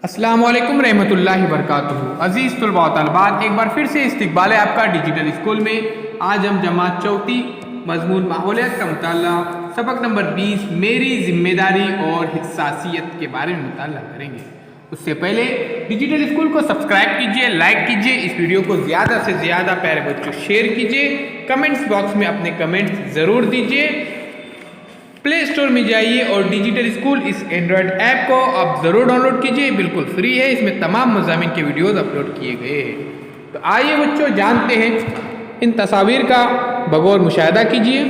अस्सलामुअलैकुम रहमतुल्लाहि वबरकातुहू। अज़ीज़ तलबा व तलबात, एक बार फिर से इस्तकबाल है आपका डिजिटल स्कूल में। आज हम जमात चौथी मज़मून माहौलियात का मुताला सबक नंबर 20 मेरी ज़िम्मेदारी और हिस्सासियत के बारे में मुताला करेंगे। उससे पहले डिजिटल स्कूल को सब्सक्राइब कीजिए, लाइक कीजिए, इस वीडियो को ज़्यादा से ज़्यादा प्यारे बच्चों शेयर कीजिए, कमेंट्स बॉक्स में अपने कमेंट्स ज़रूर दीजिए। प्ले स्टोर में जाइए और डिजिटल स्कूल इस एंड्रॉयड ऐप को आप ज़रूर डाउनलोड कीजिए, बिल्कुल फ्री है। इसमें तमाम मज़ामीन के वीडियोज़ अपलोड किए गए हैं। तो आइए बच्चों जानते हैं इन तस्वीर का बगौर मुशाहिदा कीजिए।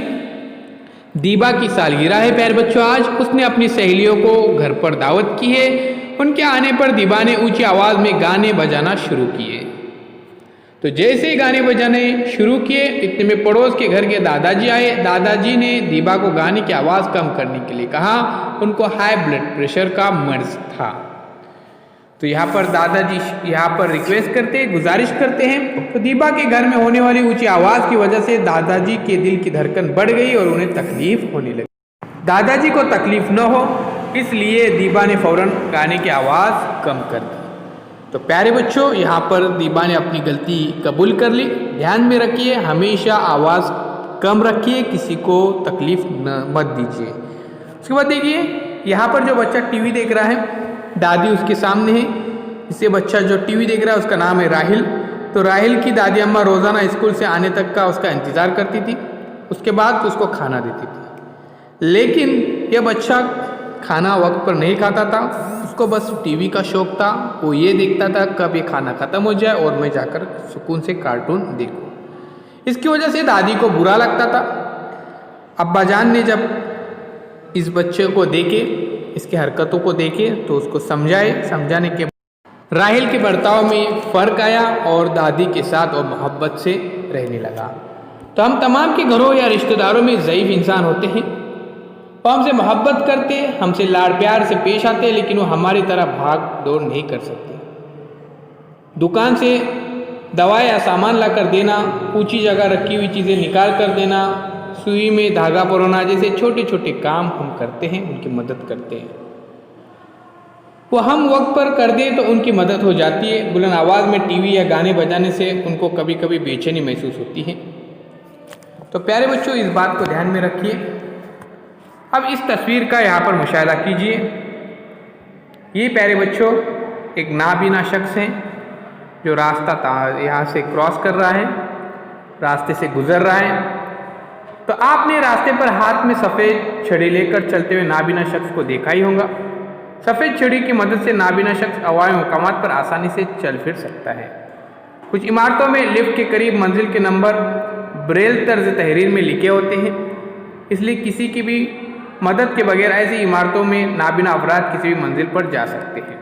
दीबा की सालगिरह है प्यारे बच्चों आज। उसने अपनी सहेलियों को घर पर दावत की है। उनके आने पर दीबा ने ऊंची आवाज़ में गाने बजाना शुरू किए। तो जैसे ही गाने बजाने शुरू किए इतने में पड़ोस के घर के दादाजी आए। दादाजी ने दीबा को गाने की आवाज़ कम करने के लिए कहा। उनको हाई ब्लड प्रेशर का मर्ज था। तो यहाँ पर दादाजी रिक्वेस्ट करते, गुजारिश करते हैं। तो दीबा के घर में होने वाली ऊंची आवाज़ की वजह से दादाजी के दिल की धड़कन बढ़ गई और उन्हें तकलीफ होने लगी। दादाजी को तकलीफ न हो इसलिए दीबा ने फ़ौरन गाने की आवाज़ कम कर दी। तो प्यारे बच्चों, यहाँ पर दीबा ने अपनी गलती कबूल कर ली। ध्यान में रखिए, हमेशा आवाज़ कम रखिए, किसी को तकलीफ़ मत दीजिए। उसके बाद देखिए यहाँ पर जो बच्चा टीवी देख रहा है, दादी उसके सामने है। इससे बच्चा जो टीवी देख रहा है उसका नाम है राहिल। तो राहिल की दादी अम्मा रोज़ाना स्कूल से आने तक का उसका इंतज़ार करती थी। उसके बाद उसको खाना देती थी। लेकिन यह बच्चा खाना वक्त पर नहीं खाता था। उसको बस टीवी का शौक़ था। वो ये देखता था कब ये खाना ख़त्म हो जाए और मैं जाकर सुकून से कार्टून देखूं। इसकी वजह से दादी को बुरा लगता था। अब्बा जान ने जब इस बच्चे को देखे, इसकी हरकतों को देखे तो उसको समझाने के बाद राहिल के बर्ताव में फ़र्क आया और दादी के साथ और मोहब्बत से रहने लगा। तो हम तमाम के घरों या रिश्तेदारों में ज़ईफ़ इंसान होते हैं। वो हमसे मोहब्बत करते, हमसे लाड़ प्यार से पेश आते, लेकिन वो हमारी तरह भाग दौड़ नहीं कर सकते। दुकान से दवा या सामान ला कर देना, ऊंची जगह रखी हुई चीज़ें निकाल कर देना, सुई में धागा परोना जैसे छोटे छोटे काम हम करते हैं, उनकी मदद करते हैं। वो हम वक्त पर कर दें तो उनकी मदद हो जाती है। बुलंद आवाज़ में टीवी या गाने बजाने से उनको कभी कभी बेचैनी महसूस होती है। तो प्यारे बच्चों, इस बात को ध्यान में रखिए। अब इस तस्वीर का यहाँ पर मुशाहिदा कीजिए। ये प्यारे बच्चों एक नाबीना शख्स हैं जो रास्ता यहाँ से क्रॉस कर रहा है, रास्ते से गुजर रहा है। तो आपने रास्ते पर हाथ में सफ़ेद छड़ी लेकर चलते हुए नाबीना शख्स को देखा ही होगा। सफ़ेद छड़ी की मदद से नाबीना शख्स अवामी मकामात पर आसानी से चल फिर सकता है। कुछ इमारतों में लिफ्ट के करीब मंजिल के नंबर ब्रेल तर्ज तहरीर में लिखे होते हैं, इसलिए किसी की भी मदद के बगैर ऐसी इमारतों में नाबीना अफराद किसी भी मंजिल पर जा सकते हैं।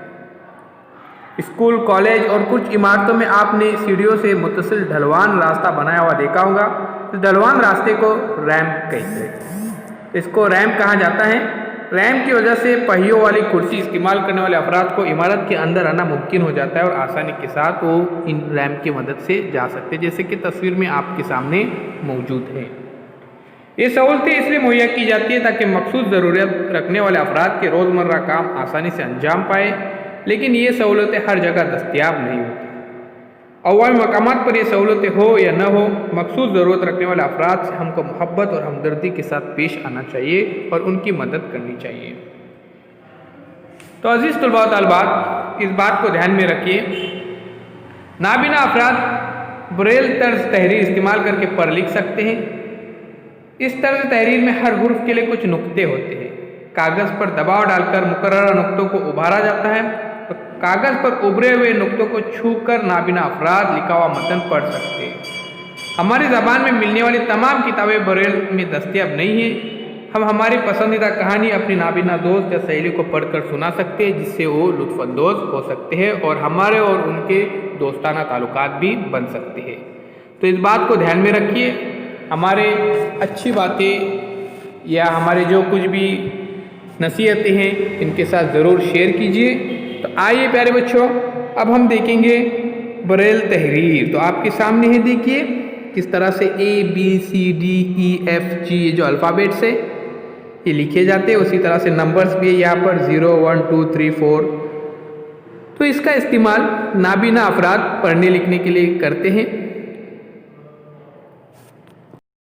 स्कूल, कॉलेज और कुछ इमारतों में आपने सीढ़ियों से मुत्तसिल ढलवान रास्ता बनाया हुआ देखा होगा। इस ढलवान रास्ते को रैंप कहते हैं। इसको रैंप कहा जाता है। रैंप की वजह से पहियों वाली कुर्सी इस्तेमाल करने वाले अफराद को इमारत के अंदर आना मुमकिन हो जाता है और आसानी के साथ वो इन रैंप की मदद से जा सकते हैं, जैसे कि तस्वीर में आपके सामने मौजूद है। ये सहूलतें इसलिए मुहैया की जाती है ताकि मखसूस ज़रूरत रखने वाले अफराद के रोज़मर्रा काम आसानी से अंजाम पाए, लेकिन ये सहूलतें हर जगह दस्तयाब नहीं होती। अवामी मकामात पर ये सहूलतें हो या न हो, मखसूस ज़रूरत रखने वाले अफराद से हमको मोहब्बत और हमदर्दी के साथ पेश आना चाहिए और उनकी मदद करनी चाहिए। तो अज़ीज़ तलबा व तलबात, इस बात को ध्यान में रखिए। नाबीना अफराद ब्रेल तर्ज तहरीर इस्तेमाल करके पढ़ लिख सकते हैं। इस तर्ज तहरीर में हर हुर्फ के लिए कुछ नुक्ते होते हैं। कागज़ पर दबाव डालकर मुकर्रर नुक्तों को उभारा जाता है। तो कागज़ पर उभरे हुए नुक्तों को छूकर नाबीना अफराद लिखा हुआ मतन पढ़ सकते हैं। हमारी ज़बान में मिलने वाली तमाम किताबें ब्रेल में दस्तयाब नहीं हैं। हम हमारी पसंदीदा कहानी अपनी नाबीना दोस्त या सहेली को पढ़कर सुना सकते हैं, जिससे वो लुत्फ़अंदोज़ हो सकते हैं और हमारे और उनके दोस्ताना ताल्लुकात भी बन सकते हैं। तो इस बात को ध्यान में रखिए। हमारे अच्छी बातें या हमारे जो कुछ भी नसीहतें हैं इनके साथ ज़रूर शेयर कीजिए। तो आइए प्यारे बच्चों, अब हम देखेंगे ब्रेल तहरीर। तो आपके सामने है, देखिए किस तरह से ABCDEFG ये जो अल्फ़ाबेट्स है ये लिखे जाते हैं। उसी तरह से नंबर्स भी है यहाँ पर 0 1 2 3 4 तो इसका इस्तेमाल नाबीना अफराद पढ़ने लिखने के लिए करते हैं।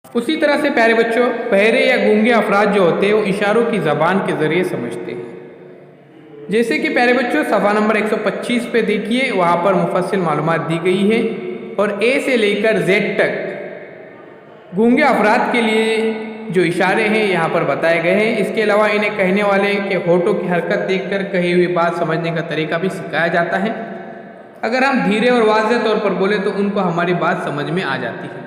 उसी तरह से प्यारे बच्चों, बहरे या गूंगे अफराद जो होते हैं वो इशारों की ज़बान के ज़रिए समझते हैं। जैसे कि प्यारे बच्चों सफ़ा नंबर 125 पे देखिए, वहाँ पर मुफस्सिल मालूमात दी गई है और ए से लेकर जेड तक गूंगे अफराद के लिए जो इशारे हैं यहाँ पर बताए गए हैं। इसके अलावा इन्हें कहने वाले के होठों की हरकत देखकर कही हुई बात समझने का तरीका भी सिखाया जाता है। अगर हम धीरे और वाज़ेह तौर पर बोले तो उनको हमारी बात समझ में आ जाती है।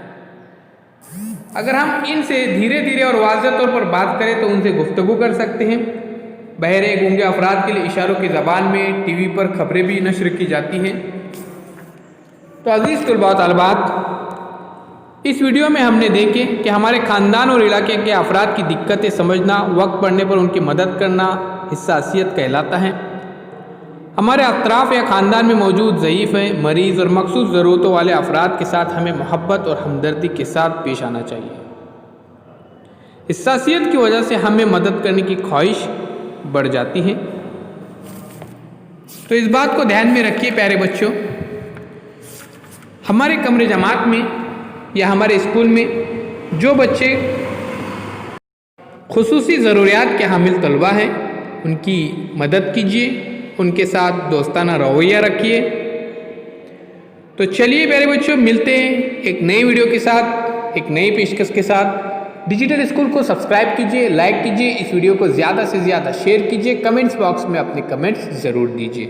अगर हम इनसे धीरे धीरे और वाज़ेह तौर पर बात करें तो उनसे गुफ्तगू कर सकते हैं। बहरे गूंगे अफराद के लिए इशारों की ज़बान में टीवी पर खबरें भी नश्र की जाती हैं। तो अज़ीज़ तलबा व तालिबात, इस वीडियो में हमने देखे कि हमारे ख़ानदान और इलाके के अफराद की दिक्कतें समझना, वक्त पड़ने पर उनकी मदद करना हिस्सासियत कहलाता है। हमारे अतराफ़ या ख़ानदान में मौजूद ज़ईफ़ है, मरीज़ और मखसूस ज़रूरतों वाले अफराद के साथ हमें मोहब्बत और हमदर्दी के साथ पेश आना चाहिए। हिस्सासियत की वजह से हमें मदद करने की ख्वाहिश बढ़ जाती है। तो इस बात को ध्यान में रखिए प्यारे बच्चों, हमारे कमरे जमात में या हमारे स्कूल में जो बच्चे खुसूसी ज़रूरियात के हामिल तलबा हैं उनकी मदद कीजिए, उनके साथ दोस्ताना रवैया रखिए। तो चलिए प्यारे बच्चों, मिलते हैं एक नई वीडियो के साथ, एक नई पेशकश के साथ। डिजिटल स्कूल को सब्सक्राइब कीजिए, लाइक कीजिए, इस वीडियो को ज़्यादा से ज़्यादा शेयर कीजिए, कमेंट्स बॉक्स में अपने कमेंट्स ज़रूर दीजिए।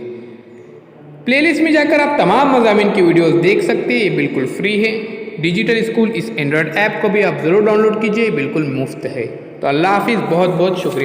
प्लेलिस्ट में जाकर आप तमाम मज़ामीन की वीडियोस देख सकते हैं, ये बिल्कुल फ्री है। डिजिटल स्कूल इस एंड्रॉयड ऐप को भी आप ज़रूर डाउनलोड कीजिए, बिल्कुल मुफ्त है। तो अल्लाह हाफिज़, बहुत बहुत शुक्रिया।